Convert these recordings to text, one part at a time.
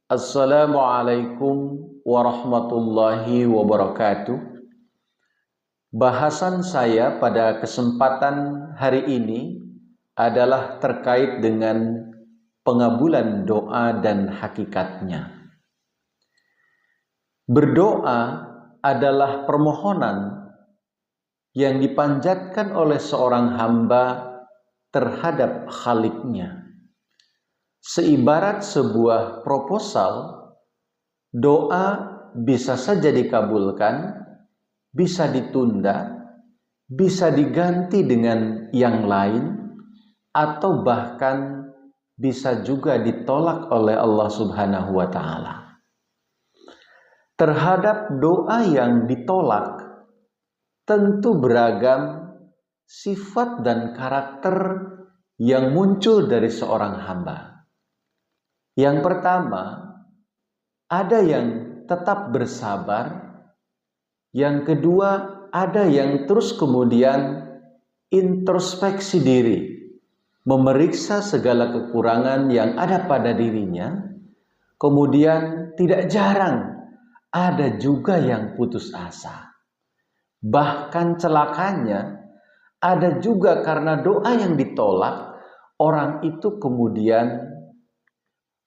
Assalamualaikum warahmatullahi wabarakatuh. Bahasan saya pada kesempatan hari ini adalah terkait dengan pengabulan doa dan hakikatnya. Berdoa adalah permohonan yang dipanjatkan oleh seorang hamba terhadap Khaliknya. Seibarat sebuah proposal, doa bisa saja dikabulkan, bisa ditunda, bisa diganti dengan yang lain, atau bahkan bisa juga ditolak oleh Allah Subhanahu wa Ta'ala. Terhadap doa yang ditolak, tentu beragam sifat dan karakter yang muncul dari seorang hamba. Yang pertama, ada yang tetap bersabar. Yang kedua, ada yang terus kemudian introspeksi diri, memeriksa segala kekurangan yang ada pada dirinya. Kemudian tidak jarang ada juga yang putus asa. Bahkan celakanya, ada juga karena doa yang ditolak, orang itu kemudian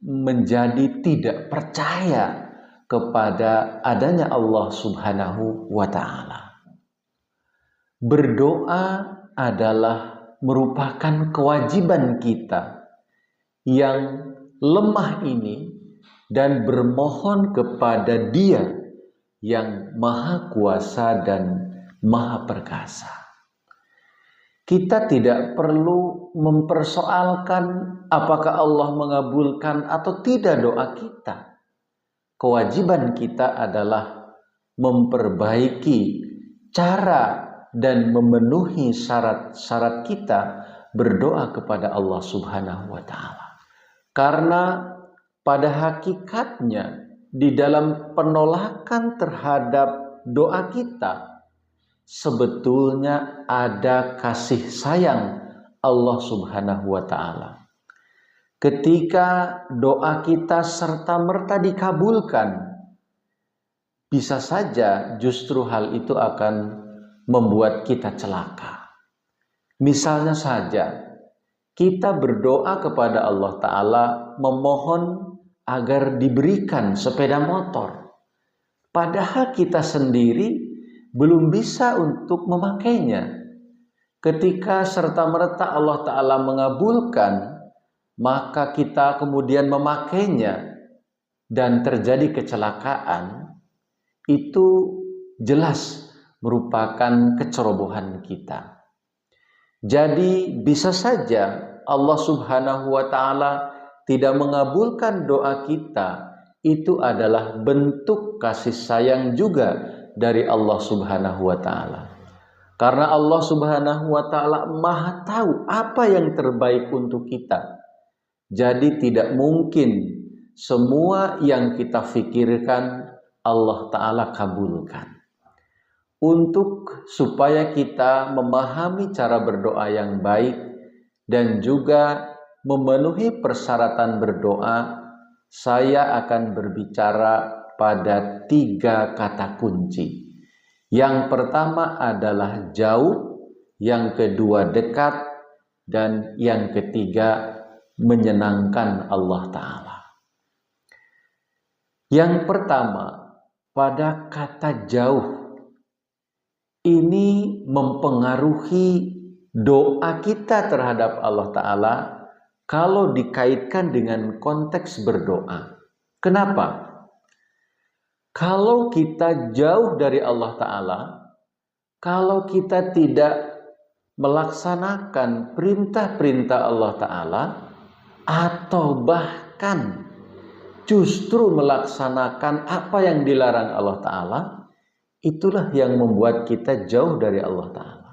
menjadi tidak percaya kepada adanya Allah Subhanahu wa Ta'ala. Berdoa adalah merupakan kewajiban kita yang lemah ini dan bermohon kepada Dia yang Maha Kuasa dan Maha Perkasa. Kita tidak perlu mempersoalkan apakah Allah mengabulkan atau tidak doa kita. Kewajiban kita adalah memperbaiki cara dan memenuhi syarat-syarat kita berdoa kepada Allah Subhanahu wa Ta'ala. Karena pada hakikatnya di dalam penolakan terhadap doa kita, sebetulnya ada kasih sayang Allah Subhanahu wa Ta'ala. Ketika doa kita serta-merta dikabulkan, bisa saja justru hal itu akan membuat kita celaka. Misalnya saja, kita berdoa kepada Allah Ta'ala memohon agar diberikan sepeda motor. Padahal kita sendiri belum bisa untuk memakainya. Ketika serta-merta Allah Ta'ala mengabulkan, maka kita kemudian memakainya dan terjadi kecelakaan, itu jelas merupakan kecerobohan kita. Jadi bisa saja Allah Subhanahu wa Ta'ala tidak mengabulkan doa kita, itu adalah bentuk kasih sayang juga dari Allah Subhanahu wa Ta'ala. Karena Allah Subhanahu wa Ta'ala Maha tahu apa yang terbaik untuk kita. Jadi tidak mungkin semua yang kita pikirkan Allah Ta'ala kabulkan. Untuk supaya kita memahami cara berdoa yang baik dan juga memenuhi persyaratan berdoa, saya akan berbicara pada 3 kata kunci. Yang pertama adalah jauh, yang kedua dekat, dan yang ketiga menyenangkan Allah Ta'ala. Yang pertama, pada kata jauh, ini mempengaruhi doa kita terhadap Allah Ta'ala kalau dikaitkan dengan konteks berdoa. Kenapa? Kalau kita jauh dari Allah Ta'ala, kalau kita tidak melaksanakan perintah-perintah Allah Ta'ala, atau bahkan justru melaksanakan apa yang dilarang Allah Ta'ala, itulah yang membuat kita jauh dari Allah Ta'ala.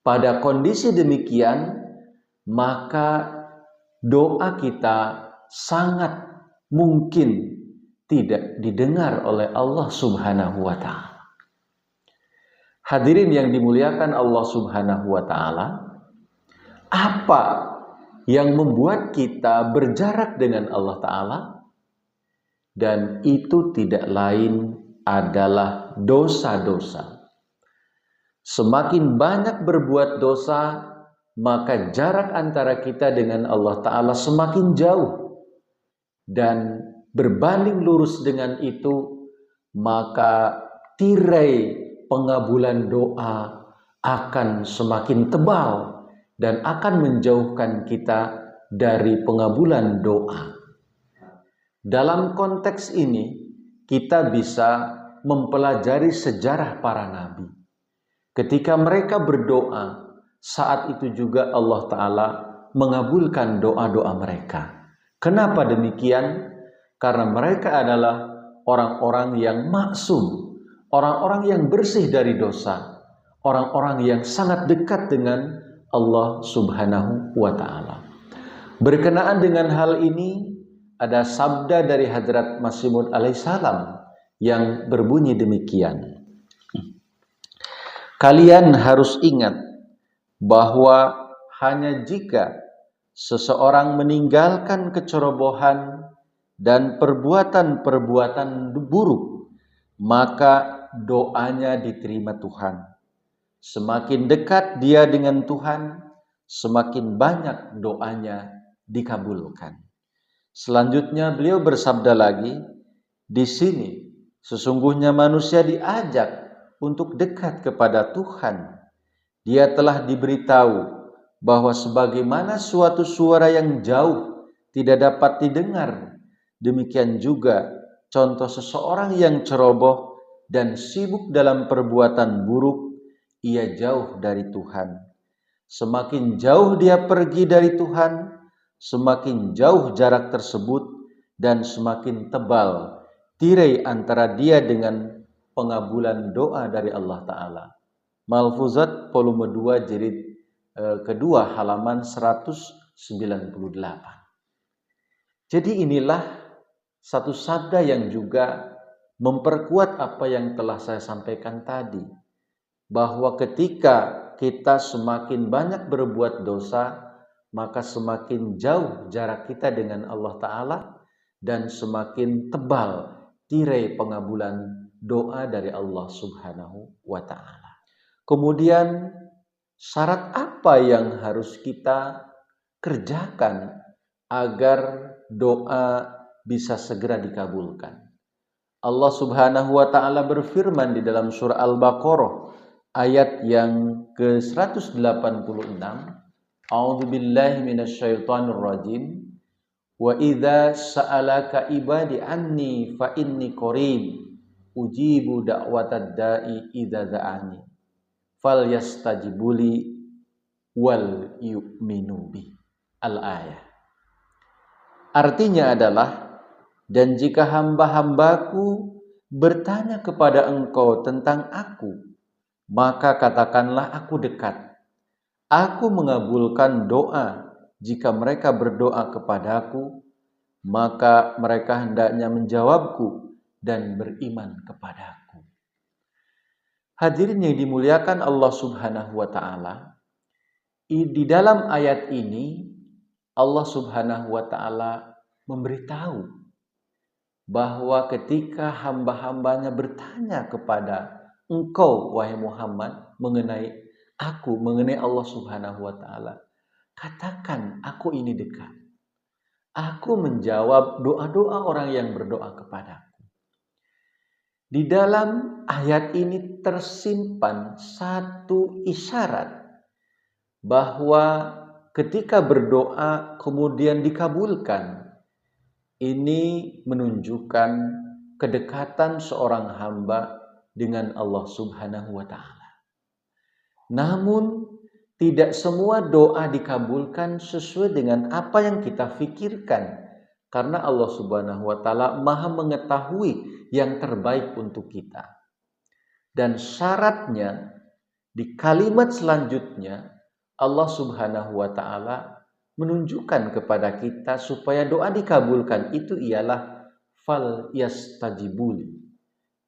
Pada kondisi demikian, maka doa kita sangat mungkin tidak didengar oleh Allah Subhanahu wa Ta'ala. Hadirin yang dimuliakan Allah Subhanahu wa Ta'ala, apa yang membuat kita berjarak dengan Allah Ta'ala? dan itu tidak lain adalah dosa-dosa. Semakin banyak berbuat dosa, maka jarak antara kita dengan Allah Ta'ala semakin jauh. Dan berbanding lurus dengan itu, maka tirai pengabulan doa akan semakin tebal dan akan menjauhkan kita dari pengabulan doa. Dalam konteks ini, kita bisa mempelajari sejarah para nabi. Ketika mereka berdoa, saat itu juga Allah Ta'ala mengabulkan doa-doa mereka. Kenapa demikian? Karena mereka adalah orang-orang yang maksum, orang-orang yang bersih dari dosa, orang-orang yang sangat dekat dengan Allah Subhanahu wa Ta'ala. Berkenaan dengan hal ini, ada sabda dari Hadrat Masih Maud alaihissalam yang berbunyi demikian. Kalian harus ingat bahwa hanya jika seseorang meninggalkan kecerobohan dan perbuatan-perbuatan buruk, maka doanya diterima Tuhan. Semakin dekat dia dengan Tuhan, semakin banyak doanya dikabulkan. Selanjutnya beliau bersabda lagi, di sini sesungguhnya manusia diajak untuk dekat kepada Tuhan. Dia telah diberitahu bahwa sebagaimana suatu suara yang jauh tidak dapat didengar, demikian juga contoh seseorang yang ceroboh dan sibuk dalam perbuatan buruk, ia jauh dari Tuhan. Semakin jauh dia pergi dari Tuhan, semakin jauh jarak tersebut dan semakin tebal tirai antara dia dengan pengabulan doa dari Allah Ta'ala. Malfuzat volume 2 jilid kedua halaman 198. Jadi inilah satu sabda yang juga memperkuat apa yang telah saya sampaikan tadi, bahwa ketika kita semakin banyak berbuat dosa, maka semakin jauh jarak kita dengan Allah Ta'ala dan semakin tebal tirai pengabulan doa dari Allah Subhanahu wa Ta'ala. Kemudian syarat apa yang harus kita kerjakan agar doa bisa segera dikabulkan? Allah Subhanahu wa Ta'ala berfirman di dalam surah Al-Baqarah ayat yang ke-186, A'udzu billahi minasyaitonir rajim. Wa idza sa'alaka ibadi anni fa inni qarib ujibu da'watad da'i idza da'ani falyastajibuli wal yu'minu bi. Al-ayah. Artinya adalah, dan jika hamba-hambaku bertanya kepada engkau tentang aku, maka katakanlah aku dekat. Aku mengabulkan doa jika mereka berdoa kepadaku, maka mereka hendaknya menjawabku dan beriman kepadaku. Hadirin yang dimuliakan Allah Subhanahu wa Ta'ala, di dalam ayat ini Allah Subhanahu wa Ta'ala memberitahu bahwa ketika hamba-hambanya bertanya kepada engkau wahai Muhammad mengenai aku, mengenai Allah Subhanahu wa Ta'ala, katakan aku ini dekat. Aku menjawab doa-doa orang yang berdoa kepadaku. Di dalam ayat ini tersimpan satu isyarat bahwa ketika berdoa kemudian dikabulkan, ini menunjukkan kedekatan seorang hamba dengan Allah Subhanahu wa Ta'ala. Namun tidak semua doa dikabulkan sesuai dengan apa yang kita pikirkan, karena Allah Subhanahu wa Ta'ala Maha mengetahui yang terbaik untuk kita. Dan syaratnya di kalimat selanjutnya Allah Subhanahu wa Ta'ala menunjukkan kepada kita supaya doa dikabulkan itu ialah fal yastajibuli,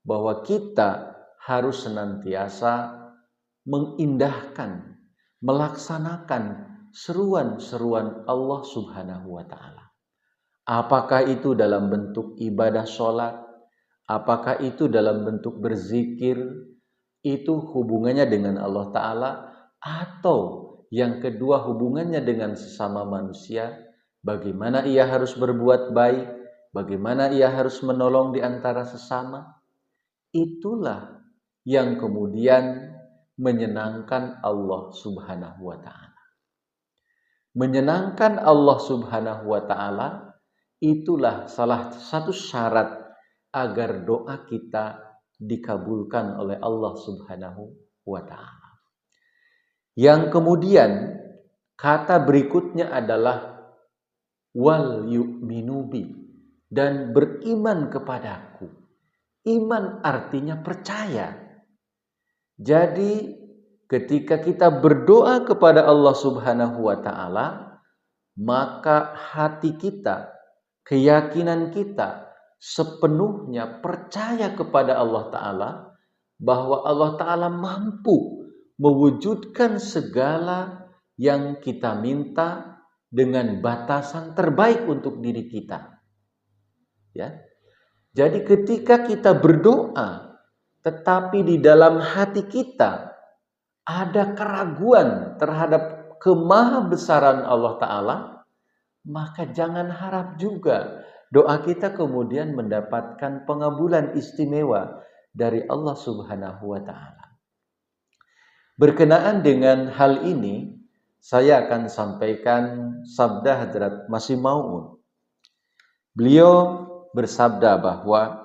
bahwa kita harus senantiasa mengindahkan, melaksanakan seruan-seruan Allah Subhanahu wa Ta'ala. Apakah itu dalam bentuk ibadah sholat, apakah itu dalam bentuk berzikir, itu hubungannya dengan Allah Ta'ala, atau yang kedua hubungannya dengan sesama manusia, bagaimana ia harus berbuat baik, bagaimana ia harus menolong di antara sesama. Itulah yang kemudian menyenangkan Allah Subhanahu wa Ta'ala. Menyenangkan Allah Subhanahu wa Ta'ala itulah salah satu syarat agar doa kita dikabulkan oleh Allah Subhanahu wa Ta'ala. Yang kemudian kata berikutnya adalah wal yu'minu bi, dan beriman kepadaku. Iman artinya percaya. Jadi ketika kita berdoa kepada Allah Subhanahu wa Ta'ala, maka hati kita, keyakinan kita sepenuhnya percaya kepada Allah Ta'ala, bahwa Allah Ta'ala mampu mewujudkan segala yang kita minta dengan batasan terbaik untuk diri kita. Ya. Jadi ketika kita berdoa, tetapi di dalam hati kita ada keraguan terhadap kemahabesaran Allah Ta'ala, maka jangan harap juga doa kita kemudian mendapatkan pengabulan istimewa dari Allah Subhanahu wa Ta'ala. Berkenaan dengan hal ini, saya akan sampaikan sabda Hadrat Masih Maud. Beliau bersabda bahwa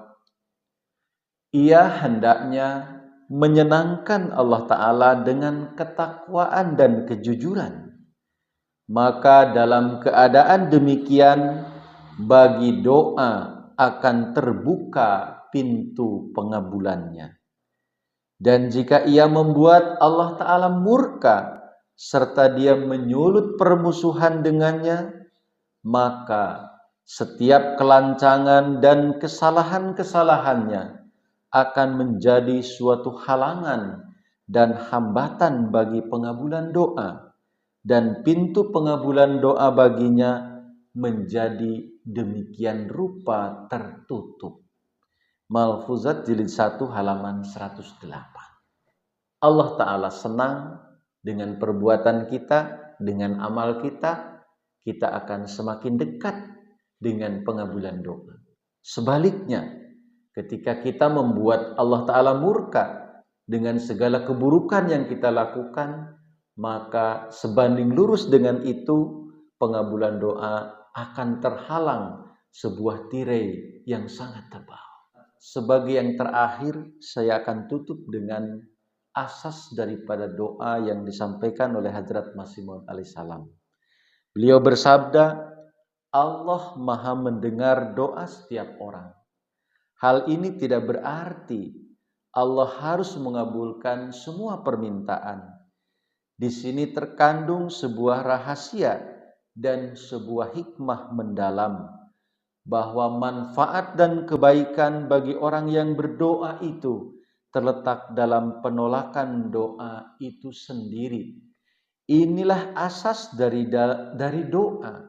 ia hendaknya menyenangkan Allah Ta'ala dengan ketakwaan dan kejujuran. Maka dalam keadaan demikian, bagi doa akan terbuka pintu pengabulannya. Dan jika ia membuat Allah Ta'ala murka, serta dia menyulut permusuhan dengannya, maka setiap kelancangan dan kesalahan-kesalahannya akan menjadi suatu halangan dan hambatan bagi pengabulan doa, dan pintu pengabulan doa baginya menjadi demikian rupa tertutup. Malfuzat jilid 1 halaman 108. Allah Ta'ala senang dengan perbuatan kita, dengan amal kita, kita akan semakin dekat dengan pengabulan doa. Sebaliknya, ketika kita membuat Allah Ta'ala murka dengan segala keburukan yang kita lakukan, maka sebanding lurus dengan itu, pengabulan doa akan terhalang sebuah tirai yang sangat tebal. Sebagai yang terakhir, saya akan tutup dengan asas daripada doa yang disampaikan oleh Hadrat Masih Maud alaihissalam. Beliau bersabda, Allah Maha mendengar doa setiap orang. Hal ini tidak berarti Allah harus mengabulkan semua permintaan. Di sini terkandung sebuah rahasia dan sebuah hikmah mendalam, bahwa manfaat dan kebaikan bagi orang yang berdoa itu terletak dalam penolakan doa itu sendiri. Inilah asas dari doa.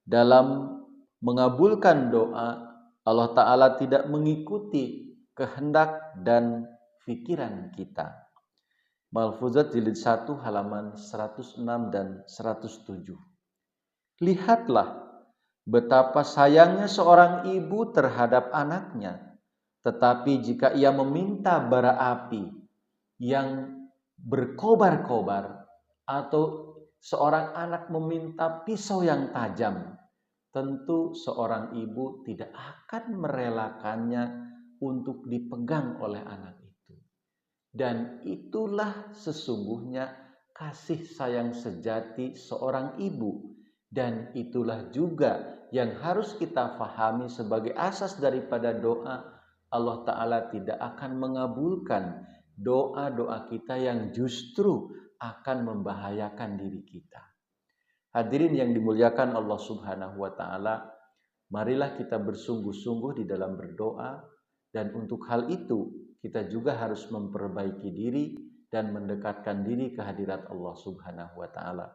Dalam mengabulkan doa, Allah Ta'ala tidak mengikuti kehendak dan pikiran kita. Malfuzat jilid 1 halaman 106 dan 107. Lihatlah betapa sayangnya seorang ibu terhadap anaknya, tetapi jika ia meminta bara api yang berkobar-kobar, atau seorang anak meminta pisau yang tajam, tentu seorang ibu tidak akan merelakannya untuk dipegang oleh anak itu. Dan itulah sesungguhnya kasih sayang sejati seorang ibu. Dan itulah juga yang harus kita fahami sebagai asas daripada doa. Allah Ta'ala tidak akan mengabulkan doa-doa kita yang justru akan membahayakan diri kita. Hadirin yang dimuliakan Allah Subhanahu wa Ta'ala, marilah kita bersungguh-sungguh di dalam berdoa, dan untuk hal itu kita juga harus memperbaiki diri dan mendekatkan diri ke hadirat Allah Subhanahu wa Ta'ala.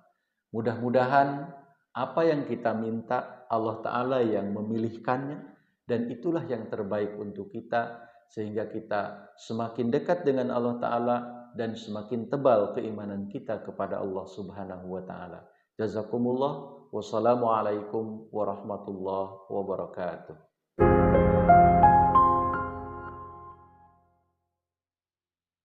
Mudah-mudahan Apa yang kita minta, Allah Ta'ala yang memilihkannya, dan itulah yang terbaik untuk kita, sehingga kita semakin dekat dengan Allah Ta'ala dan semakin tebal keimanan kita kepada Allah Subhanahu wa Ta'ala. Jazakumullah. Wassalamualaikum warahmatullahi wabarakatuh.